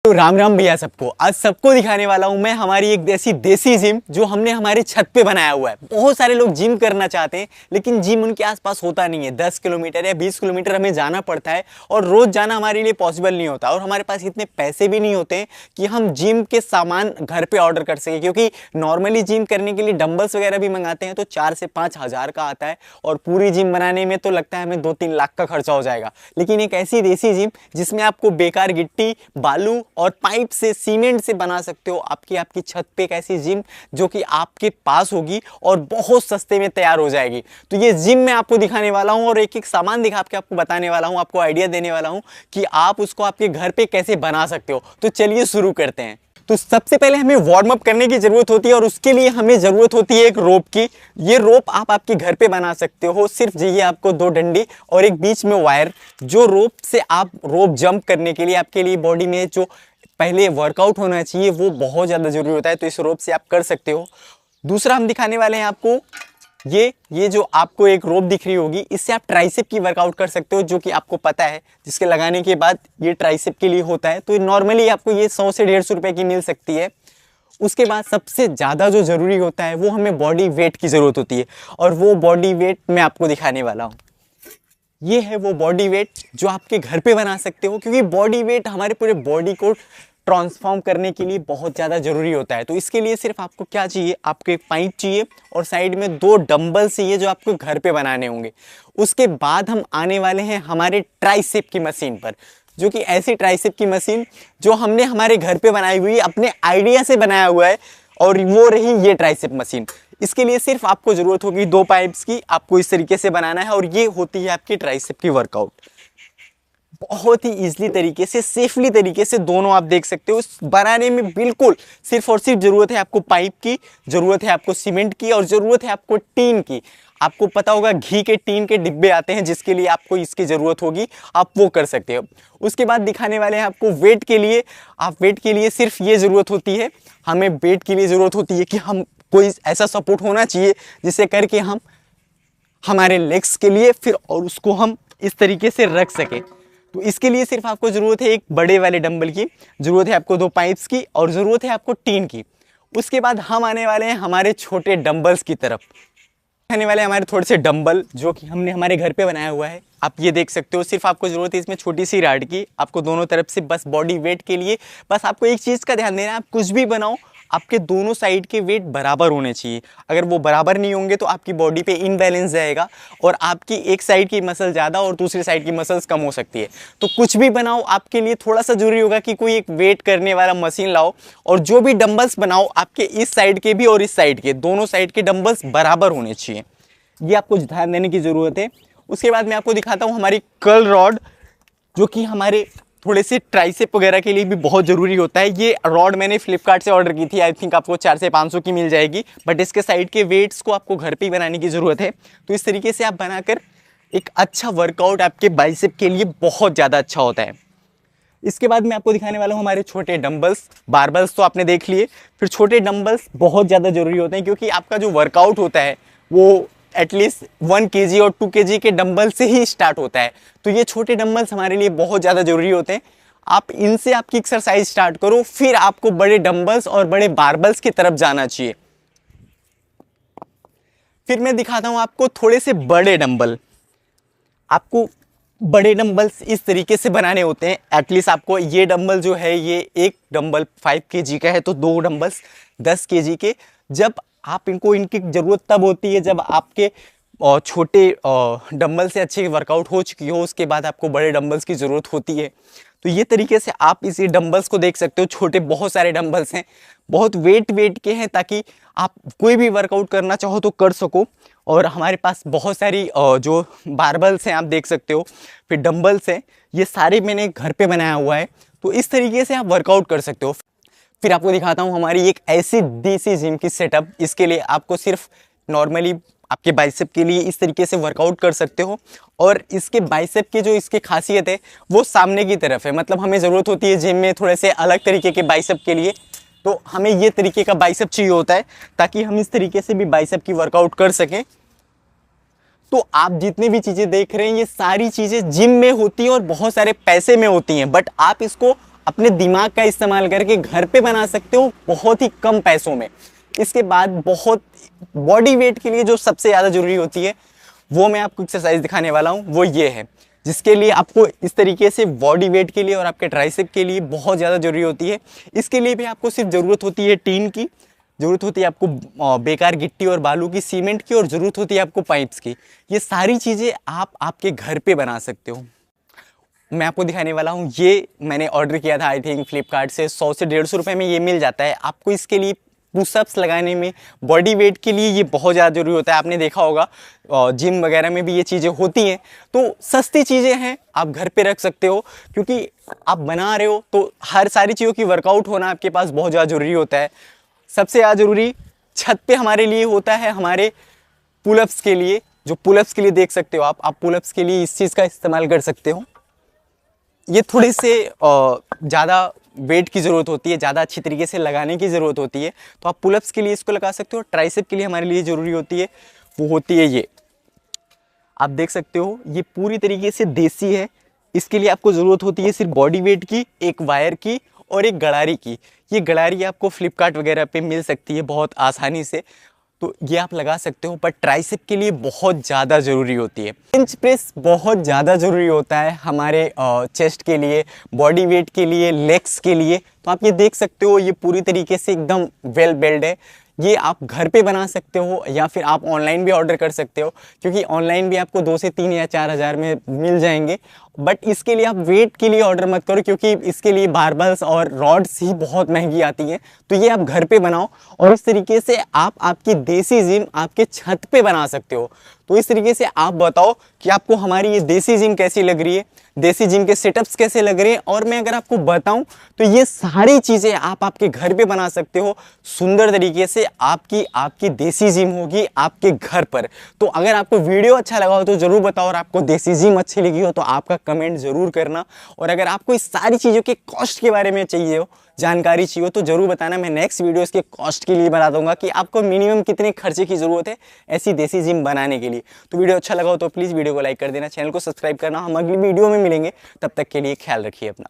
तो राम राम भैया सबको। आज सबको दिखाने वाला हूं मैं हमारी एक देसी जिम जो हमने हमारे छत पे बनाया हुआ है। बहुत सारे लोग जिम करना चाहते हैं लेकिन जिम उनके आसपास होता नहीं है। 10 किलोमीटर या 20 किलोमीटर हमें जाना पड़ता है और रोज जाना हमारे लिए पॉसिबल नहीं होता और हमारे पास इतने पैसे भी नहीं होते कि हम जिम के सामान घर पे ऑर्डर कर सके, क्योंकि नॉर्मली जिम करने के लिए डंबल्स वगैरह भी मंगाते हैं तो 4 से 5 हज़ार का आता है और पूरी जिम बनाने में तो लगता है हमें 2-3 लाख का खर्चा हो जाएगा। लेकिन एक ऐसी देसी जिम जिसमें आपको बेकार गिट्टी, बालू और पाइप से, सीमेंट से बना सकते हो आपकी छत पे एक ऐसी जिम जो कि आपके पास होगी और बहुत सस्ते में तैयार हो जाएगी। तो ये जिम मैं आपको दिखाने वाला हूं और एक एक सामान दिखा के आपको बताने वाला हूं, आपको आइडिया देने वाला हूं कि आप उसको आपके घर पे कैसे बना सकते हो। तो चलिए शुरू करते हैं। तो सबसे पहले हमें वार्म अप करने की जरूरत होती है और उसके लिए हमें जरूरत होती है एक रोप की। ये रोप आप आपके घर पे बना सकते हो। सिर्फ चाहिए आपको 2 डंडी और एक बीच में वायर। जो रोप से आप रोप जंप करने के लिए आपके लिए बॉडी में जो पहले वर्कआउट होना चाहिए वो बहुत ज़्यादा जरूरी होता है, तो इस रोप से आप कर सकते हो। दूसरा हम दिखाने वाले हैं आपको ये जो आपको एक रोप दिख रही होगी, इससे आप ट्राइसेप की वर्कआउट कर सकते हो, जो कि आपको पता है, जिसके लगाने के बाद ये ट्राइसेप के लिए होता है। तो नॉर्मली आपको ये 100 से 150 रुपए की मिल सकती है। उसके बाद सबसे ज़्यादा जो ज़रूरी होता है वो हमें बॉडी वेट की ज़रूरत होती है और वो बॉडी वेट मैं आपको दिखाने वाला हूँ। ये है वो बॉडी वेट जो आपके घर पे बना सकते हो, क्योंकि बॉडी वेट हमारे पूरे बॉडी को ट्रांसफॉर्म करने के लिए बहुत ज़्यादा ज़रूरी होता है। तो इसके लिए सिर्फ आपको क्या चाहिए, आपको एक पाइप चाहिए और साइड में 2 डंबल चाहिए जो आपको घर पे बनाने होंगे। उसके बाद हम आने वाले हैं हमारे ट्राइसेप की मशीन पर, जो कि ऐसी ट्राइसेप की मशीन जो हमने हमारे घर पे बनाई हुई, अपने आइडिया से बनाया हुआ है, और वो रही ये ट्राइसेप मशीन। इसके लिए सिर्फ आपको ज़रूरत होगी 2 पाइप्स की। आपको इस तरीके से बनाना है और ये होती है आपकी ट्राइसेप की वर्कआउट। बहुत ही इजीली तरीके से, सेफली तरीके से दोनों आप देख सकते हो। इस बनाने में बिल्कुल सिर्फ और सिर्फ ज़रूरत है आपको पाइप की, ज़रूरत है आपको सीमेंट की और ज़रूरत है आपको टीन की। आपको पता होगा घी के टीन के डिब्बे आते हैं जिसके लिए आपको इसकी ज़रूरत होगी, आप वो कर सकते हो। उसके बाद दिखाने वाले हैं आपको वेट के लिए। आप वेट के लिए सिर्फ ये ज़रूरत होती है, हमें वेट के लिए ज़रूरत होती है कि हम कोई ऐसा सपोर्ट होना चाहिए जिससे करके हम हमारे लेग्स के लिए फिर और उसको हम इस तरीके से रख सके। तो इसके लिए सिर्फ आपको ज़रूरत है एक बड़े वाले डंबल की, ज़रूरत है आपको 2 पाइप्स की और ज़रूरत है आपको टीन की। उसके बाद हम आने वाले हैं हमारे छोटे डंबल्स की तरफ। आने वाले हमारे थोड़े से डंबल जो कि हमने हमारे घर पे बनाया हुआ है। आप ये देख सकते हो। सिर्फ आपको ज़रूरत है इसमें छोटी सी राड की। आपको दोनों तरफ से बस बॉडी वेट के लिए बस आपको एक चीज़ का ध्यान देना है, आप कुछ भी बनाओ आपके दोनों साइड के वेट बराबर होने चाहिए। अगर वो बराबर नहीं होंगे तो आपकी बॉडी पे इनबैलेंस जाएगा और आपकी एक साइड की मसल ज़्यादा और दूसरी साइड की मसल्स कम हो सकती है। तो कुछ भी बनाओ आपके लिए थोड़ा सा ज़रूरी होगा कि कोई एक वेट करने वाला मशीन लाओ और जो भी डंबल्स बनाओ आपके इस साइड के भी और इस साइड के, दोनों साइड के डंबल्स बराबर होने चाहिए। ये आपको ध्यान देने की ज़रूरत है। उसके बाद मैं आपको दिखाता हूँ हमारी कर्ल रॉड, जो कि हमारे थोड़े से ट्राइसेप वगैरह के लिए भी बहुत ज़रूरी होता है। ये रॉड मैंने फ्लिपकार्ट से ऑर्डर की थी। आई थिंक आपको 400 से 500 की मिल जाएगी, बट इसके साइड के वेट्स को आपको घर पे ही बनाने की ज़रूरत है। तो इस तरीके से आप बनाकर एक अच्छा वर्कआउट आपके बाइसेप के लिए बहुत ज़्यादा अच्छा होता है। इसके बाद मैं आपको दिखाने वाला हूँ हमारे छोटे डंबल्स। बारबल्स तो आपने देख लिए, फिर छोटे डंबल्स बहुत ज़्यादा ज़रूरी होते हैं, क्योंकि आपका जो वर्कआउट होता है वो एटलीस्ट 1 kg और 2 kg के डंबल से ही स्टार्ट होता है। तो ये छोटे डंबल्स हमारे लिए बहुत ज़्यादा ज़रूरी होते हैं। आप इनसे आपकी एक्सरसाइज स्टार्ट करो, फिर आपको बड़े डंबल्स और बड़े बारबल्स की तरफ जाना चाहिए। फिर मैं दिखाता हूँ आपको थोड़े से बड़े डंबल। आपको बड़े डंबल्स इस तरीके से बनाने होते हैं। एटलीस्ट आपको ये डंबल जो है, ये एक डंबल 5 kg का है तो 2 डंबल्स 10 kg के। जब आप इनकी ज़रूरत तब होती है जब आपके छोटे डंबल से अच्छे वर्कआउट हो चुकी हो, उसके बाद आपको बड़े डंबल्स की ज़रूरत होती है। तो ये तरीके से आप इसी डंबल्स को देख सकते हो। छोटे बहुत सारे डंबल्स हैं, बहुत वेट के हैं, ताकि आप कोई भी वर्कआउट करना चाहो तो कर सको। और हमारे पास बहुत सारी जो बारबल्स हैं आप देख सकते हो, फिर डंबल्स हैं, ये सारे मैंने घर पे बनाया हुआ है। तो इस तरीके से आप वर्कआउट कर सकते हो। फिर आपको दिखाता हूँ हमारी एक ऐसी देसी जिम की सेटअप। इसके लिए आपको सिर्फ नॉर्मली आपके बाइसेप के लिए इस तरीके से वर्कआउट कर सकते हो। और इसके बाइसेप के जो इसके खासियत है वो सामने की तरफ है। मतलब हमें ज़रूरत होती है जिम में थोड़े से अलग तरीके के बाइसेप के लिए, तो हमें ये तरीके का बाइसेप चाहिए होता है ताकि हम इस तरीके से भी बाइसेप की वर्कआउट कर सकें। तो आप जितनी भी चीज़ें देख रहे हैं ये सारी चीज़ें जिम में होती हैं और बहुत सारे पैसे में होती हैं, बट आप इसको अपने दिमाग का इस्तेमाल करके घर पे बना सकते हो बहुत ही कम पैसों में। इसके बाद बहुत बॉडी वेट के लिए जो सबसे ज़्यादा ज़रूरी होती है वो मैं आपको एक्सरसाइज दिखाने वाला हूँ, वो ये है, जिसके लिए आपको इस तरीके से बॉडी वेट के लिए और आपके ट्राइसेप के लिए बहुत ज़्यादा ज़रूरी होती है। इसके लिए भी आपको सिर्फ ज़रूरत होती है टीन की, ज़रूरत होती है आपको बेकार गिट्टी और बालू की, सीमेंट की, और ज़रूरत होती है आपको पाइप्स की। ये सारी चीज़ें आप आपके घर पे बना सकते हो। मैं आपको दिखाने वाला हूँ, ये मैंने ऑर्डर किया था आई थिंक फ्लिपकार्ट से, 100 से 150 रुपये में ये मिल जाता है आपको। इसके लिए पुशअप्स लगाने में, बॉडी वेट के लिए ये बहुत ज़्यादा ज़रूरी होता है। आपने देखा होगा जिम वगैरह में भी ये चीज़ें होती हैं, तो सस्ती चीज़ें हैं, आप घर पे रख सकते हो, क्योंकि आप बना रहे हो तो हर सारी चीज़ों की वर्कआउट होना आपके पास बहुत ज़्यादा ज़रूरी होता है। सबसे ज़्यादा ज़रूरी छत पे हमारे लिए होता है हमारे पुलअप्स के लिए, जो पुलअप्स के लिए देख सकते हो आप पुलअप्स के लिए इस चीज़ का इस्तेमाल कर सकते हो। ये थोड़े से ज़्यादा वेट की ज़रूरत होती है, ज़्यादा अच्छी तरीके से लगाने की ज़रूरत होती है, तो आप पुलअप्स के लिए इसको लगा सकते हो। ट्राइसेप के लिए हमारे लिए ज़रूरी होती है, वो होती है ये, आप देख सकते हो, ये पूरी तरीके से देसी है। इसके लिए आपको ज़रूरत होती है सिर्फ बॉडी वेट की, एक वायर की और एक गड़ारी की। ये गड़ारी आपको फ्लिपकार्ट वगैरह पे मिल सकती है बहुत आसानी से, तो ये आप लगा सकते हो। पर ट्राइसेप के लिए बहुत ज़्यादा ज़रूरी होती है। बेंच प्रेस बहुत ज़्यादा ज़रूरी होता है हमारे चेस्ट के लिए, बॉडी वेट के लिए, लेग्स के लिए। तो आप ये देख सकते हो, ये पूरी तरीके से एकदम वेल बिल्ड है। ये आप घर पे बना सकते हो या फिर आप ऑनलाइन भी ऑर्डर कर सकते हो, क्योंकि ऑनलाइन भी आपको 2 से 3 या 4 हज़ार में मिल जाएंगे। बट इसके लिए आप वेट के लिए ऑर्डर मत करो, क्योंकि इसके लिए बारबल्स और रॉड्स ही बहुत महंगी आती हैं। तो ये आप घर पे बनाओ और इस तरीके से आप आपकी देसी जिम आपके छत पे बना सकते हो। तो इस तरीके से आप बताओ कि आपको हमारी ये देसी जिम कैसी लग रही है, देसी जिम के सेटअप्स कैसे लग रहे हैं। और मैं अगर आपको बताऊं तो ये सारी चीज़ें आप आपके घर पे बना सकते हो सुंदर तरीके से। आपकी देसी जिम होगी आपके घर पर। तो अगर आपको वीडियो अच्छा लगा हो तो ज़रूर बताओ, और आपको देसी जिम अच्छी लगी हो तो आपका कमेंट ज़रूर करना। और अगर आपको इस सारी चीज़ों के कॉस्ट के बारे में चाहिए हो, जानकारी चाहिए हो, तो ज़रूर बताना। मैं नेक्स्ट वीडियो इसके कॉस्ट के लिए बता दूंगा कि आपको मिनिमम कितने खर्चे की ज़रूरत है ऐसी देसी जिम बनाने के लिए। तो वीडियो अच्छा लगा हो तो प्लीज़ वीडियो को लाइक कर देना, चैनल को सब्सक्राइब करना। हम अगली वीडियो में मिलेंगे, तब तक के लिए ख्याल रखिए अपना।